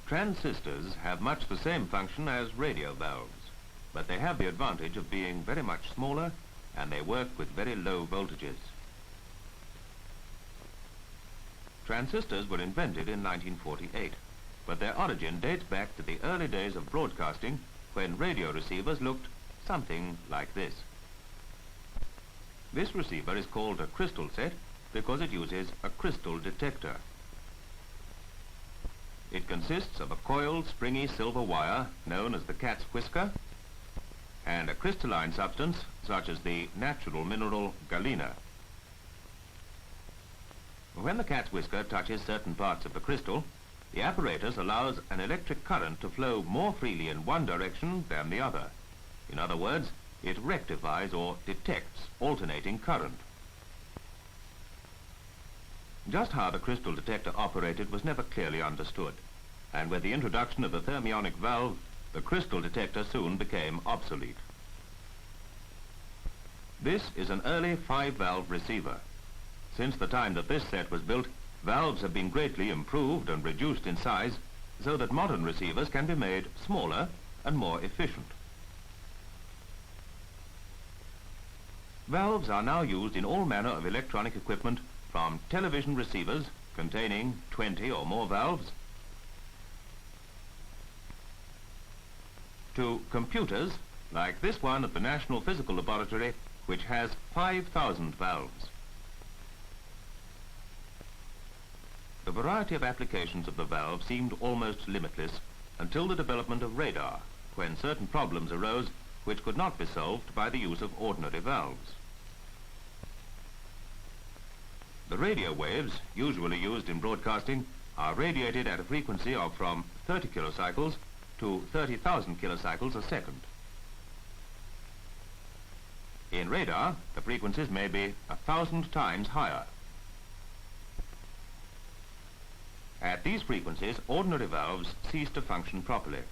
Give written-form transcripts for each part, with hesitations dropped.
Transistors have much the same function as radio valves, but they have the advantage of being very much smaller and they work with very low voltages. Transistors were invented in 1948, but their origin dates back to the early days of broadcasting when radio receivers looked something like this. This receiver is called a crystal set because it uses a crystal detector. It consists of a coiled, springy silver wire known as the cat's whisker and a crystalline substance such as the natural mineral galena. When the cat's whisker touches certain parts of the crystal, the apparatus allows an electric current to flow more freely in one direction than the other. In other words, it rectifies or detects alternating current. Just how the crystal detector operated was never clearly understood, and with the introduction of the thermionic valve, the crystal detector soon became obsolete. This is an early 5-valve receiver. Since the time that this set was built, valves have been greatly improved and reduced in size so that modern receivers can be made smaller and more efficient. Valves are now used in all manner of electronic equipment, from television receivers containing 20 or more valves to computers like this one at the National Physical Laboratory, which has 5,000 valves. The variety of applications of the valve seemed almost limitless until the development of radar, when certain problems arose which could not be solved by the use of ordinary valves. The radio waves, usually used in broadcasting, are radiated at a frequency of from 30 kilocycles to 30,000 kilocycles a second. In radar, the frequencies may be 1,000 times higher. At these frequencies, ordinary valves cease to function properly,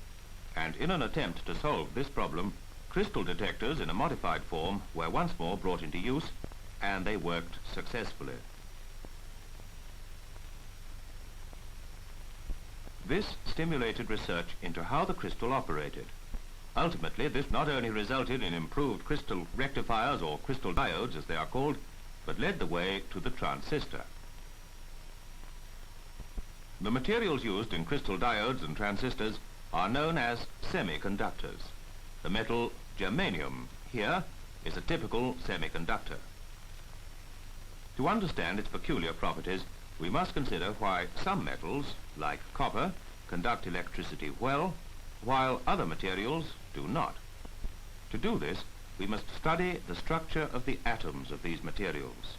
and in an attempt to solve this problem, crystal detectors in a modified form were once more brought into use, and they worked successfully. This stimulated research into how the crystal operated. Ultimately, this not only resulted in improved crystal rectifiers, or crystal diodes as they are called, but led the way to the transistor. The materials used in crystal diodes and transistors are known as semiconductors. The metal germanium here is a typical semiconductor. To understand its peculiar properties, we must consider why some metals, like copper, conduct electricity well, while other materials do not. To do this, we must study the structure of the atoms of these materials.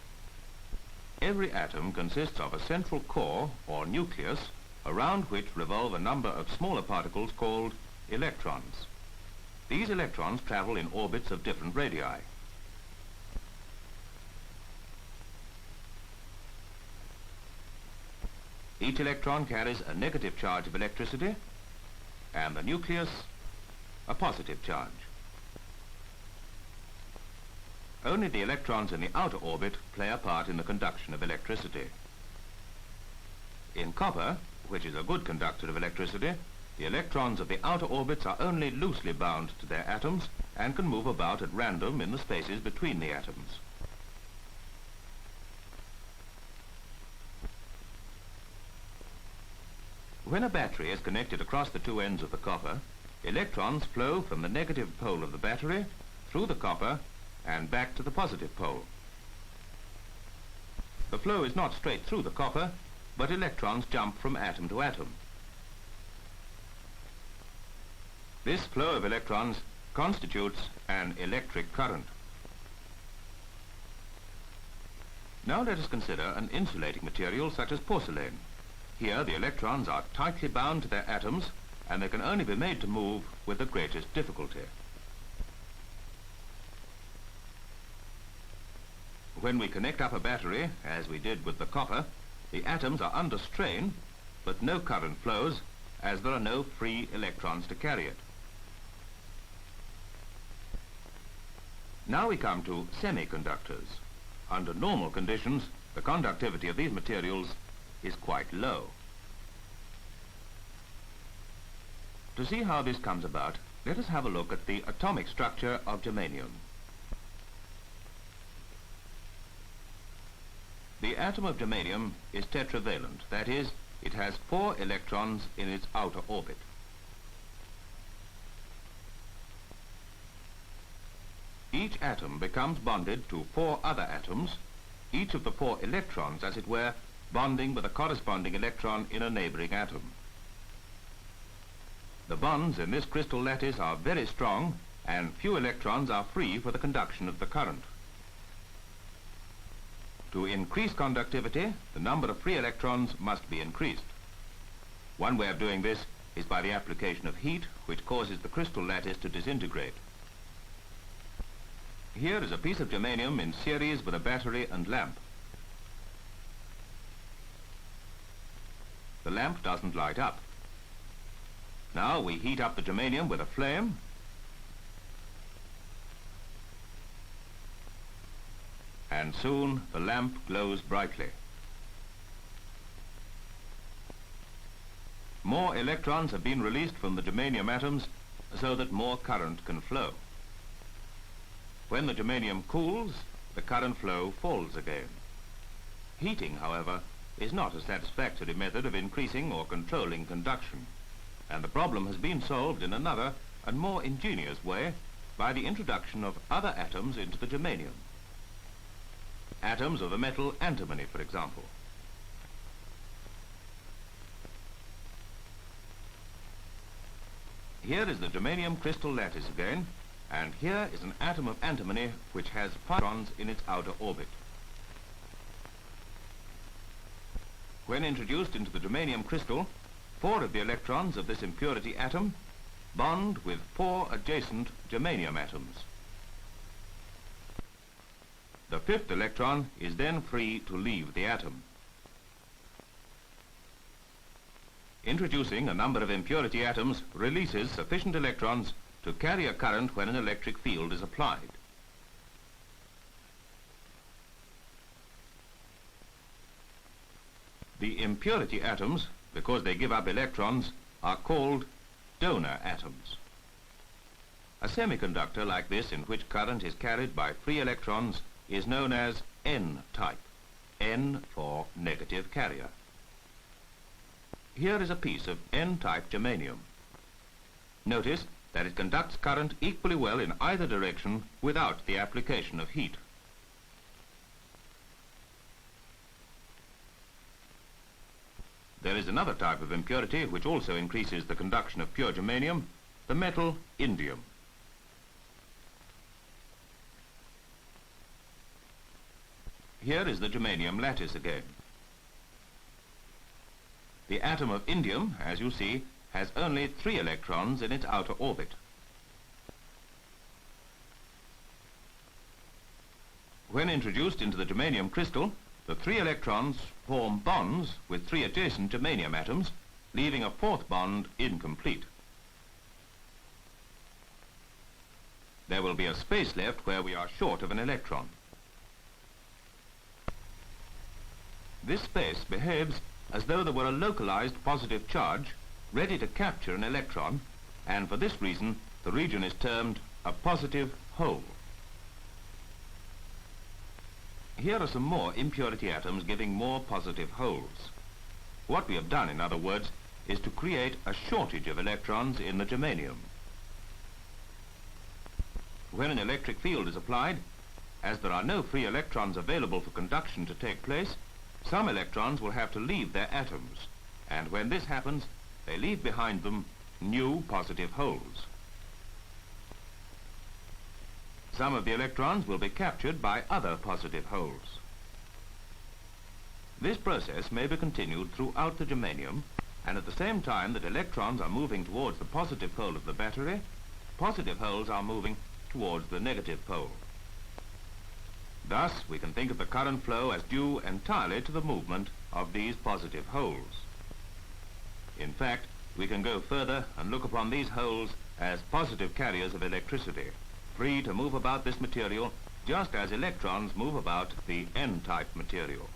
Every atom consists of a central core, or nucleus, around which revolve a number of smaller particles called electrons. These electrons travel in orbits of different radii. Each electron carries a negative charge of electricity, and the nucleus a positive charge. Only the electrons in the outer orbit play a part in the conduction of electricity. In copper, which is a good conductor of electricity, the electrons of the outer orbits are only loosely bound to their atoms and can move about at random in the spaces between the atoms. When a battery is connected across the two ends of the copper, electrons flow from the negative pole of the battery through the copper and back to the positive pole. The flow is not straight through the copper, but electrons jump from atom to atom. This flow of electrons constitutes an electric current. Now let us consider an insulating material such as porcelain. Here the electrons are tightly bound to their atoms, and they can only be made to move with the greatest difficulty. When we connect up a battery, as we did with the copper, the atoms are under strain, but no current flows, as there are no free electrons to carry it. Now we come to semiconductors. Under normal conditions, the conductivity of these materials is quite low. To see how this comes about, let us have a look at the atomic structure of germanium. The atom of germanium is tetravalent, that is, it has 4 electrons in its outer orbit. Each atom becomes bonded to 4 other atoms, each of the 4 electrons, as it were, bonding with a corresponding electron in a neighboring atom. The bonds in this crystal lattice are very strong, and few electrons are free for the conduction of the current. To increase conductivity, the number of free electrons must be increased. One way of doing this is by the application of heat, which causes the crystal lattice to disintegrate. Here is a piece of germanium in series with a battery and lamp. The lamp doesn't light up. Now we heat up the germanium with a flame, and soon the lamp glows brightly. More electrons have been released from the germanium atoms so that more current can flow. When the germanium cools, the current flow falls again. Heating, however, is not a satisfactory method of increasing or controlling conduction, and the problem has been solved in another and more ingenious way by the introduction of other atoms into the germanium. Atoms of the metal antimony, for example. Here is the germanium crystal lattice again, and here is an atom of antimony which has 5 electrons in its outer orbit. When introduced into the germanium crystal, 4 of the electrons of this impurity atom bond with 4 adjacent germanium atoms. The 5th electron is then free to leave the atom. Introducing a number of impurity atoms releases sufficient electrons to carry a current when an electric field is applied. The impurity atoms, because they give up electrons, are called donor atoms. A semiconductor like this, in which current is carried by free electrons, is known as N-type, N for negative carrier. Here is a piece of N-type germanium. Notice that it conducts current equally well in either direction without the application of heat. There is another type of impurity which also increases the conduction of pure germanium, the metal indium. Here is the germanium lattice again. The atom of indium, as you see, has only 3 electrons in its outer orbit. When introduced into the germanium crystal, the 3 electrons form bonds with 3 adjacent germanium atoms, leaving a 4th bond incomplete. There will be a space left where we are short of an electron. This space behaves as though there were a localized positive charge ready to capture an electron, and for this reason the region is termed a positive hole. Here are some more impurity atoms giving more positive holes. What we have done, in other words, is to create a shortage of electrons in the germanium. When an electric field is applied, as there are no free electrons available for conduction to take place, some electrons will have to leave their atoms, and when this happens, they leave behind them new positive holes. Some of the electrons will be captured by other positive holes. This process may be continued throughout the germanium, and at the same time that electrons are moving towards the positive pole of the battery, positive holes are moving towards the negative pole. Thus, we can think of the current flow as due entirely to the movement of these positive holes. In fact, we can go further and look upon these holes as positive carriers of electricity, free to move about this material just as electrons move about the N-type material.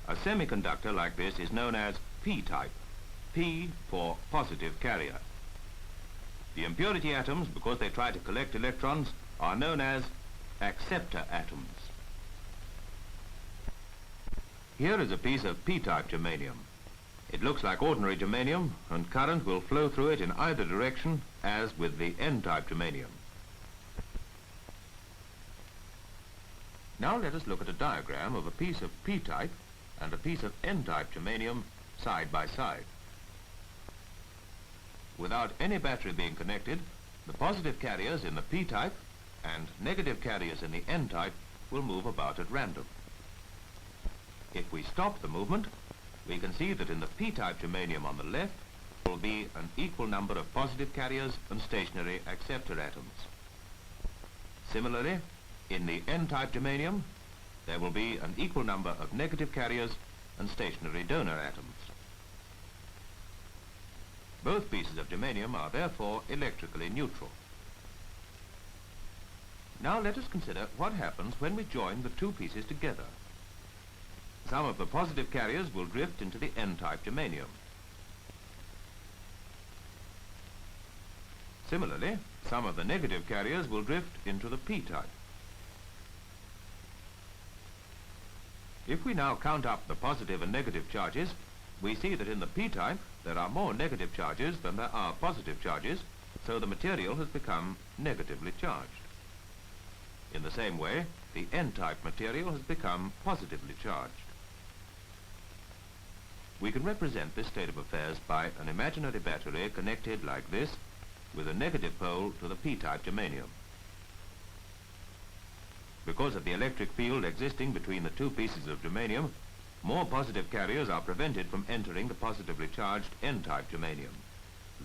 A semiconductor like this is known as P-type. P for positive carrier. The impurity atoms, because they try to collect electrons, are known as acceptor atoms. Here is a piece of P-type germanium. It looks like ordinary germanium, and current will flow through it in either direction, as with the N-type germanium. Now let us look at a diagram of a piece of P-type and a piece of N-type germanium side by side. Without any battery being connected, the positive carriers in the P-type and negative carriers in the N-type will move about at random. If we stop the movement, we can see that in the P-type germanium on the left there will be an equal number of positive carriers and stationary acceptor atoms. Similarly, in the N-type germanium, there will be an equal number of negative carriers and stationary donor atoms. Both pieces of germanium are therefore electrically neutral. Now let us consider what happens when we join the two pieces together. Some of the positive carriers will drift into the N-type germanium. Similarly, some of the negative carriers will drift into the P-type. If we now count up the positive and negative charges, we see that in the P-type there are more negative charges than there are positive charges, so the material has become negatively charged. In the same way, the N-type material has become positively charged. We can represent this state of affairs by an imaginary battery connected like this with a negative pole to the P-type germanium. Because of the electric field existing between the two pieces of germanium, more positive carriers are prevented from entering the positively charged N-type germanium.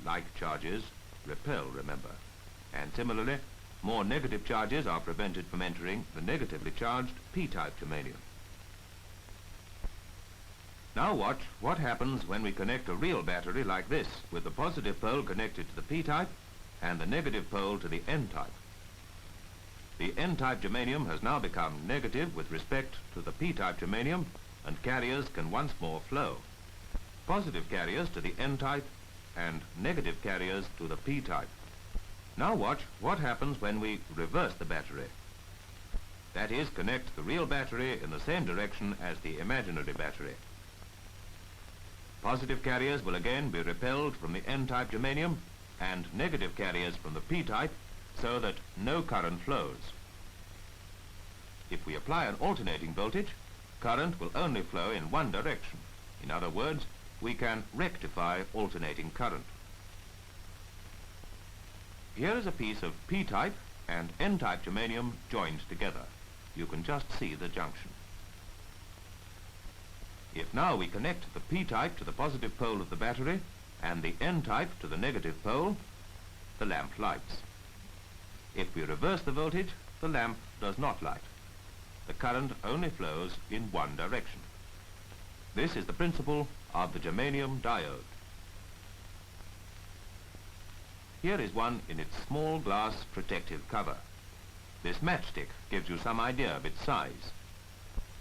Like charges repel, remember. And similarly, more negative charges are prevented from entering the negatively charged P-type germanium. Now watch what happens when we connect a real battery like this, with the positive pole connected to the P-type and the negative pole to the N-type. The N-type germanium has now become negative with respect to the P-type germanium, and carriers can once more flow. Positive carriers to the N-type and negative carriers to the P-type. Now watch what happens when we reverse the battery. That is, connect the real battery in the same direction as the imaginary battery. Positive carriers will again be repelled from the N-type germanium and negative carriers from the P-type, so that no current flows. If we apply an alternating voltage, current will only flow in one direction. In other words, we can rectify alternating current. Here is a piece of P-type and N-type germanium joined together. You can just see the junction. If now we connect the P-type to the positive pole of the battery and the N-type to the negative pole, the lamp lights. If we reverse the voltage, the lamp does not light. The current only flows in one direction. This is the principle of the germanium diode. Here is one in its small glass protective cover. This matchstick gives you some idea of its size.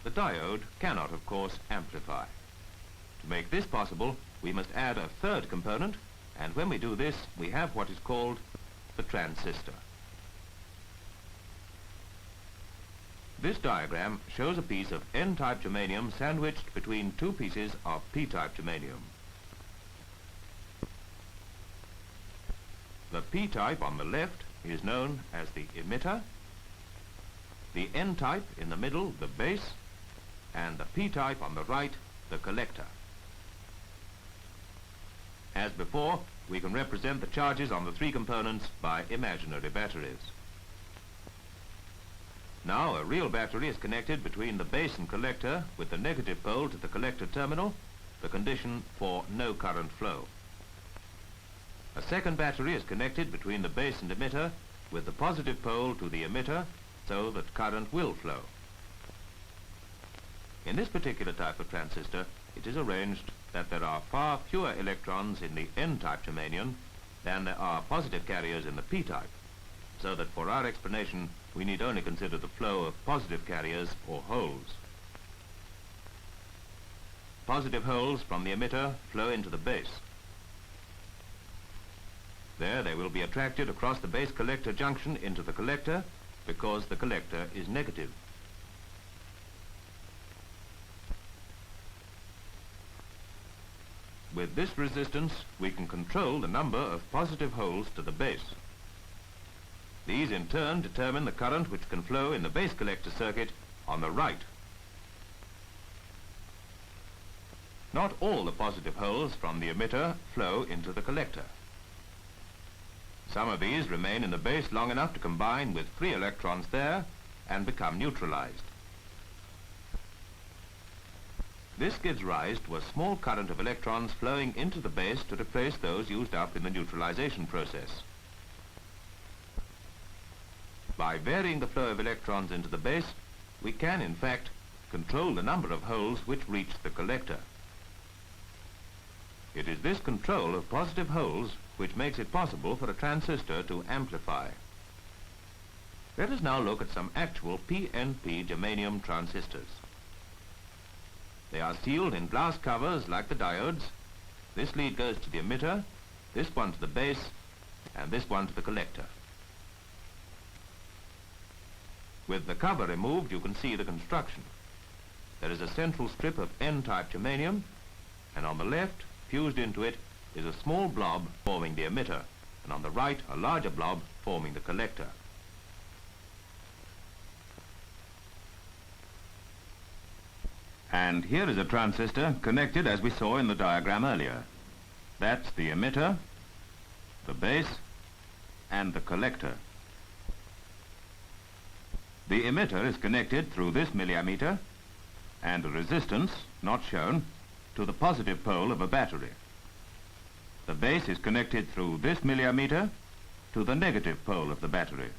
The diode cannot, of course, amplify. To make this possible, we must add a third component, and when we do this, we have what is called the transistor. This diagram shows a piece of N-type germanium sandwiched between two pieces of P-type germanium. The P-type on the left is known as the emitter, the N-type in the middle, the base, and the P-type on the right, the collector. As before, we can represent the charges on the three components by imaginary batteries. Now a real battery is connected between the base and collector with the negative pole to the collector terminal, the condition for no current flow. A second battery is connected between the base and emitter with the positive pole to the emitter so that current will flow. In this particular type of transistor, it is arranged that there are far fewer electrons in the N-type germanium than there are positive carriers in the P-type, so that for our explanation we need only consider the flow of positive carriers or holes. Positive holes from the emitter flow into the base, There they will be attracted across the base collector junction into the collector because the collector is negative. With this resistance, we can control the number of positive holes to the base. These in turn determine the current which can flow in the base collector circuit on the right. Not all the positive holes from the emitter flow into the collector. Some of these remain in the base long enough to combine with free electrons there and become neutralized. This gives rise to a small current of electrons flowing into the base to replace those used up in the neutralization process. By varying the flow of electrons into the base, we can, in fact, control the number of holes which reach the collector. It is this control of positive holes which makes it possible for a transistor to amplify. Let us now look at some actual PNP germanium transistors. They are sealed in glass covers like the diodes. This lead goes to the emitter, this one to the base, and this one to the collector. With the cover removed, you can see the construction. There is a central strip of N-type germanium, and on the left, fused into it, is a small blob forming the emitter, and on the right, a larger blob forming the collector. And here is a transistor connected as we saw in the diagram earlier. That's the emitter, the base, and the collector. The emitter is connected through this milliammeter and a resistance, not shown, to the positive pole of a battery. The base is connected through this milliammeter to the negative pole of the battery.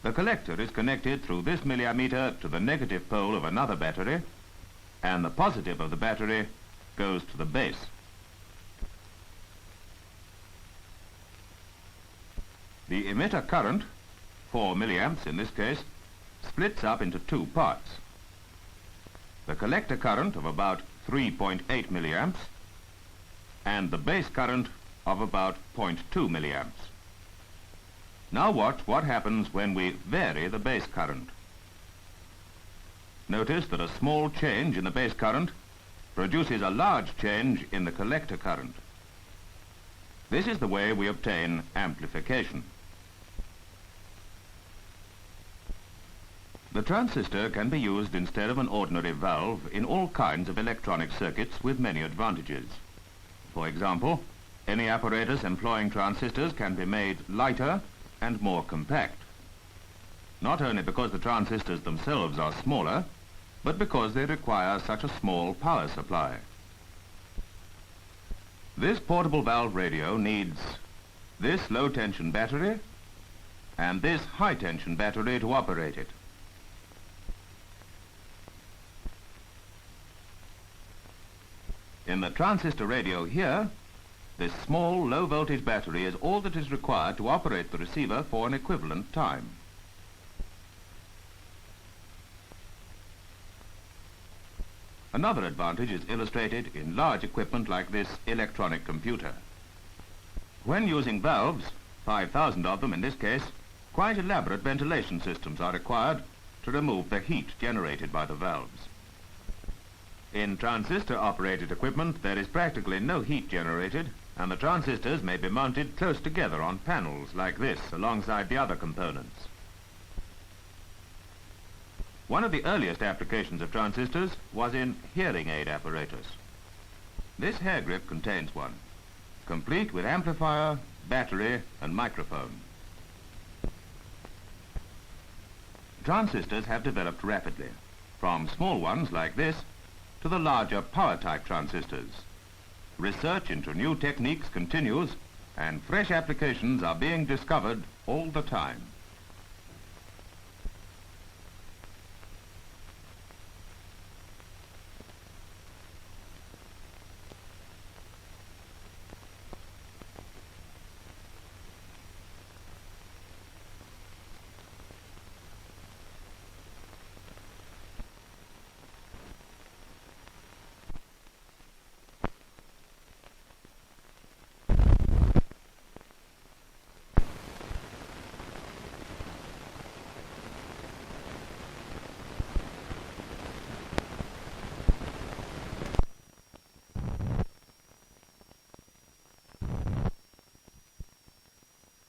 The collector is connected through this milliammeter to the negative pole of another battery, and the positive of the battery goes to the base. The emitter current, 4 milliamps in this case, splits up into two parts. The collector current of about 3.8 milliamps and the base current of about 0.2 milliamps. Now watch what happens when we vary the base current. Notice that a small change in the base current produces a large change in the collector current. This is the way we obtain amplification. The transistor can be used instead of an ordinary valve in all kinds of electronic circuits with many advantages. For example, any apparatus employing transistors can be made lighter and more compact. Not only because the transistors themselves are smaller, but because they require such a small power supply. This portable valve radio needs this low-tension battery and this high-tension battery to operate it. In the transistor radio here, this small low-voltage battery is all that is required to operate the receiver for an equivalent time. Another advantage is illustrated in large equipment like this electronic computer. When using valves, 5,000 of them in this case, quite elaborate ventilation systems are required to remove the heat generated by the valves. In transistor-operated equipment, there is practically no heat generated, and the transistors may be mounted close together on panels like this alongside the other components. One of the earliest applications of transistors was in hearing aid apparatus. This hair grip contains one, complete with amplifier, battery, and microphone. Transistors have developed rapidly, from small ones like this to the larger power-type transistors. Research into new techniques continues, and fresh applications are being discovered all the time.